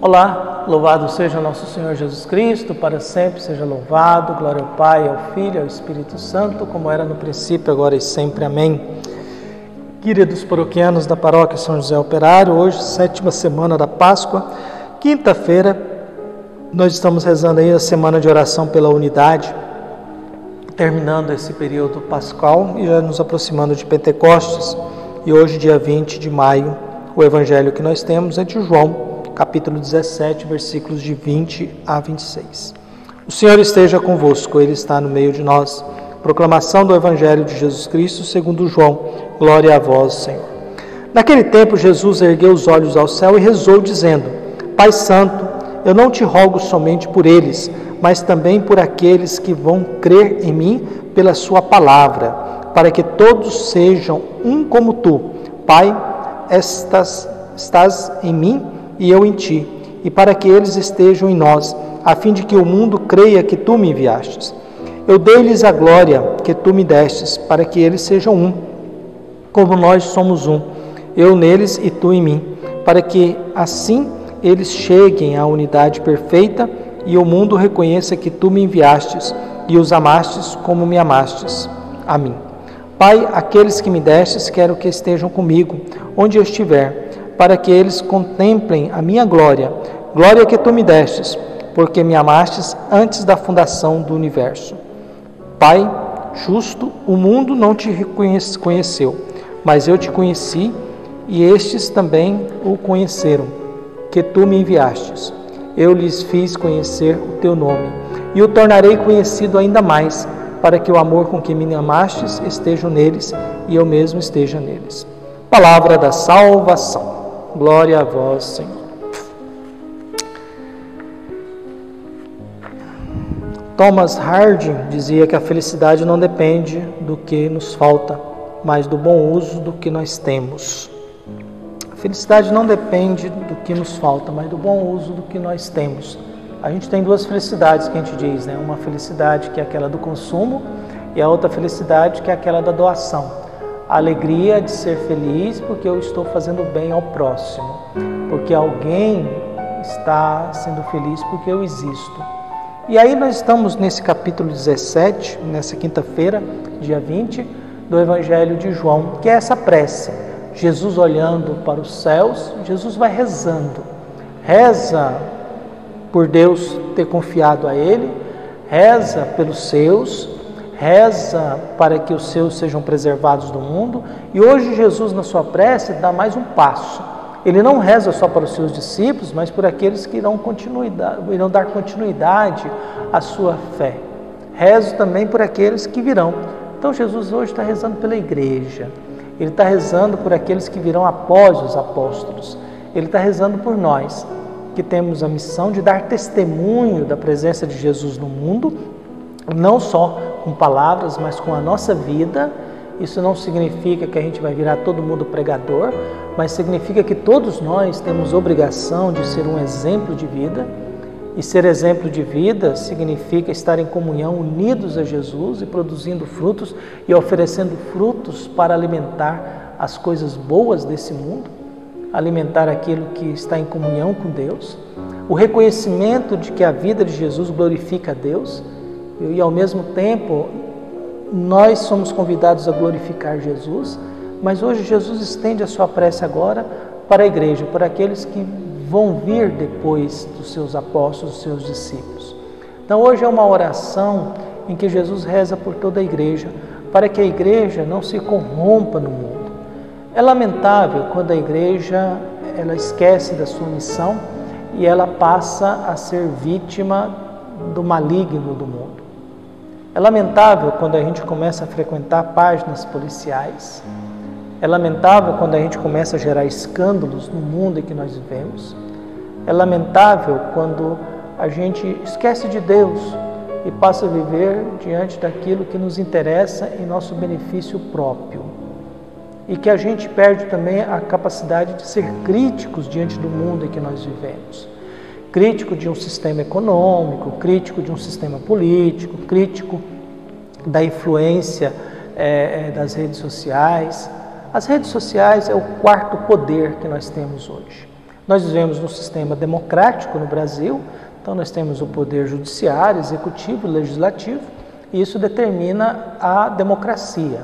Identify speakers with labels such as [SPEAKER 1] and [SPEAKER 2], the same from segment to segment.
[SPEAKER 1] Olá, louvado seja nosso Senhor Jesus Cristo, para sempre seja louvado, glória ao Pai, ao Filho e ao Espírito Santo, como era no princípio, agora e sempre. Amém. Queridos paroquianos da paróquia São José Operário, hoje, 7ª semana da Páscoa, quinta-feira, nós estamos rezando aí a semana de oração pela unidade, terminando esse período pascal e já nos aproximando de Pentecostes. E hoje, dia 20 de maio, o evangelho que nós temos é de João, capítulo 17, versículos de 20 a 26. O Senhor esteja convosco, Ele está no meio de nós. Proclamação do Evangelho de Jesus Cristo segundo João. Glória a vós, Senhor. Naquele tempo, Jesus ergueu os olhos ao céu e rezou, dizendo: Pai Santo, eu não te rogo somente por eles, mas também por aqueles que vão crer em mim pela sua palavra, para que todos sejam um como tu. Pai, estás em mim e eu em ti, e para que eles estejam em nós, a fim de que o mundo creia que tu me enviastes. Eu dei-lhes a glória que tu me destes, para que eles sejam um, como nós somos um, eu neles e tu em mim, para que assim eles cheguem à unidade perfeita e o mundo reconheça que tu me enviastes e os amastes como me amastes a mim. Pai, aqueles que me destes, quero que estejam comigo, onde eu estiver, para que eles contemplem a minha glória, glória que tu me destes, porque me amastes antes da fundação do universo. Pai justo, o mundo não te conheceu, mas eu te conheci, e estes também o conheceram, que tu me enviastes. Eu lhes fiz conhecer o teu nome, e o tornarei conhecido ainda mais, para que o amor com que me amastes esteja neles, e eu mesmo esteja neles. Palavra da salvação. Glória a vós, Senhor. Thomas Harding dizia que a felicidade não depende do que nos falta, mas do bom uso do que nós temos. A felicidade não depende do que nos falta, mas do bom uso do que nós temos. A gente tem duas felicidades que a gente diz, né? Uma felicidade que é aquela do consumo e a outra felicidade que é aquela da doação. A alegria de ser feliz porque eu estou fazendo bem ao próximo, porque alguém está sendo feliz porque eu existo. E aí nós estamos nesse capítulo 17, nessa quinta-feira, dia 20, do Evangelho de João, que é essa prece. Jesus olhando para os céus, Jesus vai rezando. Reza por Deus ter confiado a Ele, reza pelos seus, reza para que os seus sejam preservados do mundo. E hoje Jesus, na sua prece, dá mais um passo. Ele não reza só para os seus discípulos, mas por aqueles que irão dar continuidade à sua fé. Rezo também por aqueles que virão. Então Jesus hoje está rezando pela igreja. Ele está rezando por aqueles que virão após os apóstolos. Ele está rezando por nós, que temos a missão de dar testemunho da presença de Jesus no mundo, não só com palavras, mas com a nossa vida. Isso não significa que a gente vai virar todo mundo pregador, mas significa que todos nós temos obrigação de ser um exemplo de vida, e ser exemplo de vida significa estar em comunhão, unidos a Jesus e produzindo frutos e oferecendo frutos para alimentar as coisas boas desse mundo, alimentar aquilo que está em comunhão com Deus, o reconhecimento de que a vida de Jesus glorifica a Deus, e ao mesmo tempo nós somos convidados a glorificar Jesus, mas hoje Jesus estende a sua prece agora para a igreja, para aqueles que vão vir depois dos seus apóstolos, dos seus discípulos. Então hoje é uma oração em que Jesus reza por toda a igreja, para que a igreja não se corrompa no mundo. É lamentável quando a igreja ela esquece da sua missão e ela passa a ser vítima do maligno do mundo. É lamentável quando a gente começa a frequentar páginas policiais. É lamentável quando a gente começa a gerar escândalos no mundo em que nós vivemos. É lamentável quando a gente esquece de Deus e passa a viver diante daquilo que nos interessa em nosso benefício próprio. E que a gente perde também a capacidade de ser críticos diante do mundo em que nós vivemos. Crítico de um sistema econômico, crítico de um sistema político, crítico da influência das redes sociais. As redes sociais é o quarto poder que nós temos hoje. Nós vivemos num sistema democrático no Brasil, então nós temos o poder judiciário, executivo e legislativo, e isso determina a democracia.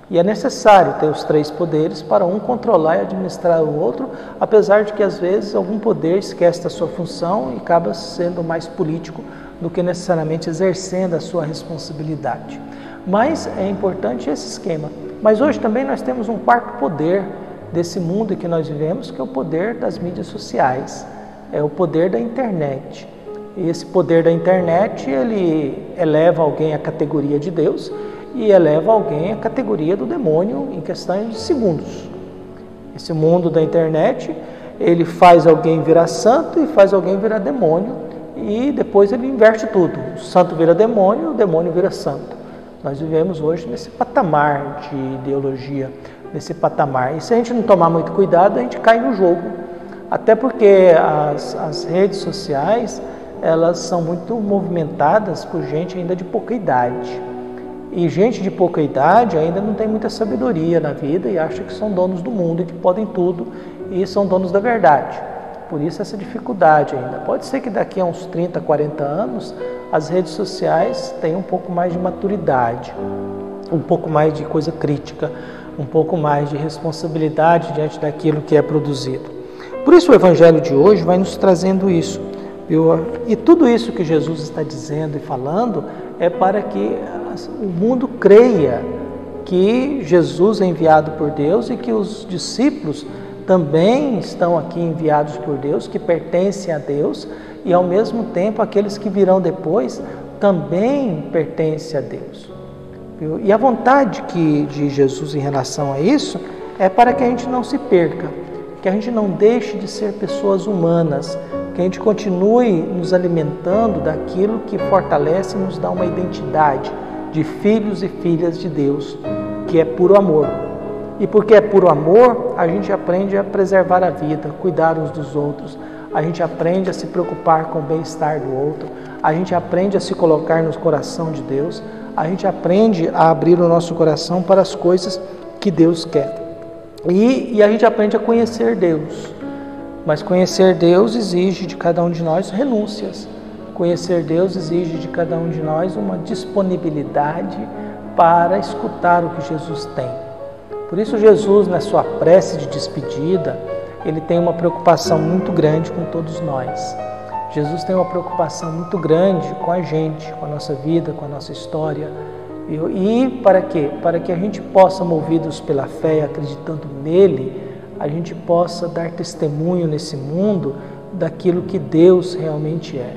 [SPEAKER 1] E é necessário ter os três poderes para um controlar e administrar o outro, apesar de que às vezes algum poder esquece da sua função e acaba sendo mais político do que necessariamente exercendo a sua responsabilidade. Mas é importante esse esquema. Mas hoje também nós temos um quarto poder desse mundo em que nós vivemos, que é o poder das mídias sociais, é o poder da internet. E esse poder da internet, ele eleva alguém à categoria de Deus e eleva alguém à categoria do demônio em questão de segundos. Esse mundo da internet, ele faz alguém virar santo e faz alguém virar demônio, e depois ele inverte tudo. O santo vira demônio, o demônio vira santo. Nós vivemos hoje nesse patamar de ideologia, nesse patamar. E se a gente não tomar muito cuidado, a gente cai no jogo. Até porque as redes sociais, elas são muito movimentadas por gente ainda de pouca idade. E gente de pouca idade ainda não tem muita sabedoria na vida e acha que são donos do mundo e que podem tudo e são donos da verdade. Por isso essa dificuldade ainda. Pode ser que daqui a uns 30, 40 anos as redes sociais tenham um pouco mais de maturidade, um pouco mais de coisa crítica, um pouco mais de responsabilidade diante daquilo que é produzido. Por isso o Evangelho de hoje vai nos trazendo isso. E tudo isso que Jesus está dizendo e falando é para que o mundo creia que Jesus é enviado por Deus e que os discípulos também estão aqui enviados por Deus, que pertencem a Deus, e ao mesmo tempo aqueles que virão depois também pertencem a Deus. E a vontade de Jesus em relação a isso é para que a gente não se perca, que a gente não deixe de ser pessoas humanas, que a gente continue nos alimentando daquilo que fortalece e nos dá uma identidade de filhos e filhas de Deus, que é puro amor. E porque é puro amor, a gente aprende a preservar a vida, cuidar uns dos outros, a gente aprende a se preocupar com o bem-estar do outro, a gente aprende a se colocar no coração de Deus, a gente aprende a abrir o nosso coração para as coisas que Deus quer. E a gente aprende a conhecer Deus. Mas conhecer Deus exige de cada um de nós renúncias. Conhecer Deus exige de cada um de nós uma disponibilidade para escutar o que Jesus tem. Por isso Jesus, na sua prece de despedida, ele tem uma preocupação muito grande com todos nós. Jesus tem uma preocupação muito grande com a gente, com a nossa vida, com a nossa história. E para quê? Para que a gente possa, movidos pela fé, acreditando nele, a gente possa dar testemunho nesse mundo daquilo que Deus realmente é.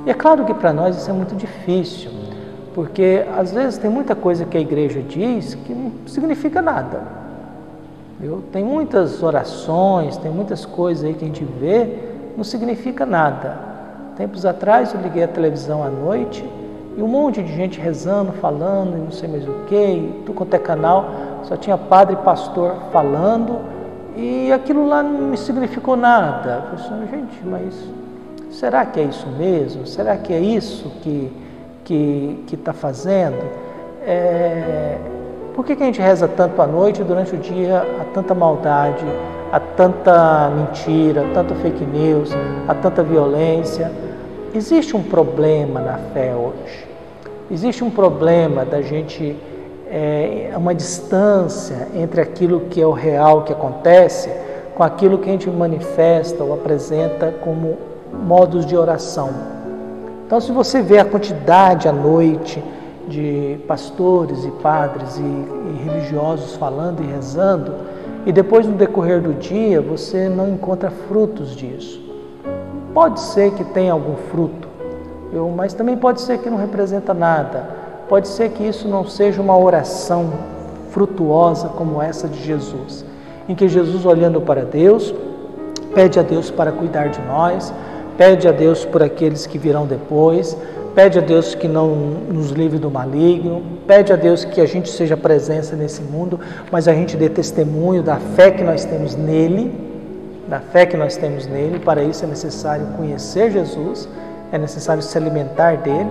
[SPEAKER 1] E é claro que para nós isso é muito difícil, porque às vezes tem muita coisa que a igreja diz que não significa nada. Tem muitas orações, tem muitas coisas aí que a gente vê, não significa nada. Tempos atrás eu liguei a televisão à noite e um monte de gente rezando, falando e não sei mais o que, e tudo quanto é canal, só tinha padre e pastor falando, e aquilo lá não me significou nada. Eu falei assim, gente, mas será que é isso mesmo? Será que é isso que está fazendo? Por que a gente reza tanto à noite e durante o dia há tanta maldade, há tanta mentira, há tanta fake news, há tanta violência? Existe um problema na fé hoje. Existe um problema da gente, uma distância entre aquilo que é o real que acontece com aquilo que a gente manifesta ou apresenta como modos de oração. Então, se você vê a quantidade à noite de pastores e padres e religiosos falando e rezando, e depois no decorrer do dia você não encontra frutos disso. Pode ser que tenha algum fruto, mas também pode ser que não representa nada. Pode ser que isso não seja uma oração frutuosa como essa de Jesus, em que Jesus, olhando para Deus, pede a Deus para cuidar de nós, pede a Deus por aqueles que virão depois, pede a Deus que não nos livre do maligno, pede a Deus que a gente seja presença nesse mundo, mas a gente dê testemunho da fé que nós temos nele, Para isso é necessário conhecer Jesus, é necessário se alimentar dele,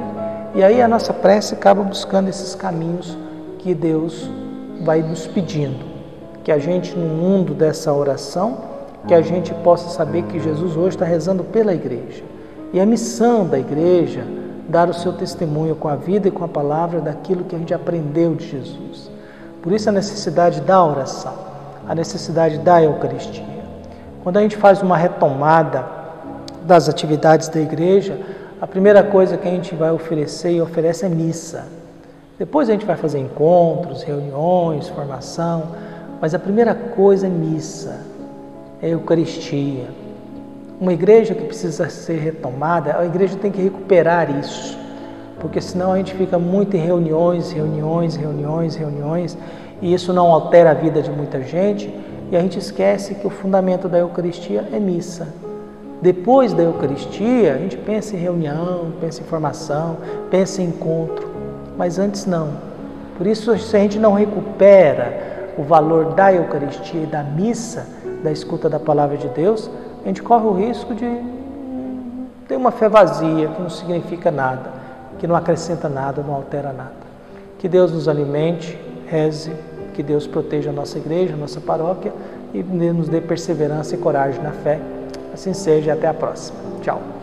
[SPEAKER 1] e aí a nossa prece acaba buscando esses caminhos que Deus vai nos pedindo, que a gente, no mundo dessa oração, que a gente possa saber que Jesus hoje está rezando pela igreja. E a missão da igreja, dar o seu testemunho com a vida e com a palavra daquilo que a gente aprendeu de Jesus. Por isso a necessidade da oração, a necessidade da Eucaristia. Quando a gente faz uma retomada das atividades da igreja, a primeira coisa que a gente vai oferecer e oferece é missa. Depois a gente vai fazer encontros, reuniões, formação, mas a primeira coisa é missa, é Eucaristia. Uma igreja que precisa ser retomada, a igreja tem que recuperar isso, porque senão a gente fica muito em reuniões, e isso não altera a vida de muita gente, e a gente esquece que o fundamento da Eucaristia é missa. Depois da Eucaristia, a gente pensa em reunião, pensa em formação, pensa em encontro, mas antes não. Por isso, se a gente não recupera o valor da Eucaristia e da missa, da escuta da palavra de Deus, a gente corre o risco de ter uma fé vazia, que não significa nada, que não acrescenta nada, não altera nada. Que Deus nos alimente, reze, que Deus proteja a nossa igreja, a nossa paróquia e nos dê perseverança e coragem na fé. Assim seja, até a próxima. Tchau.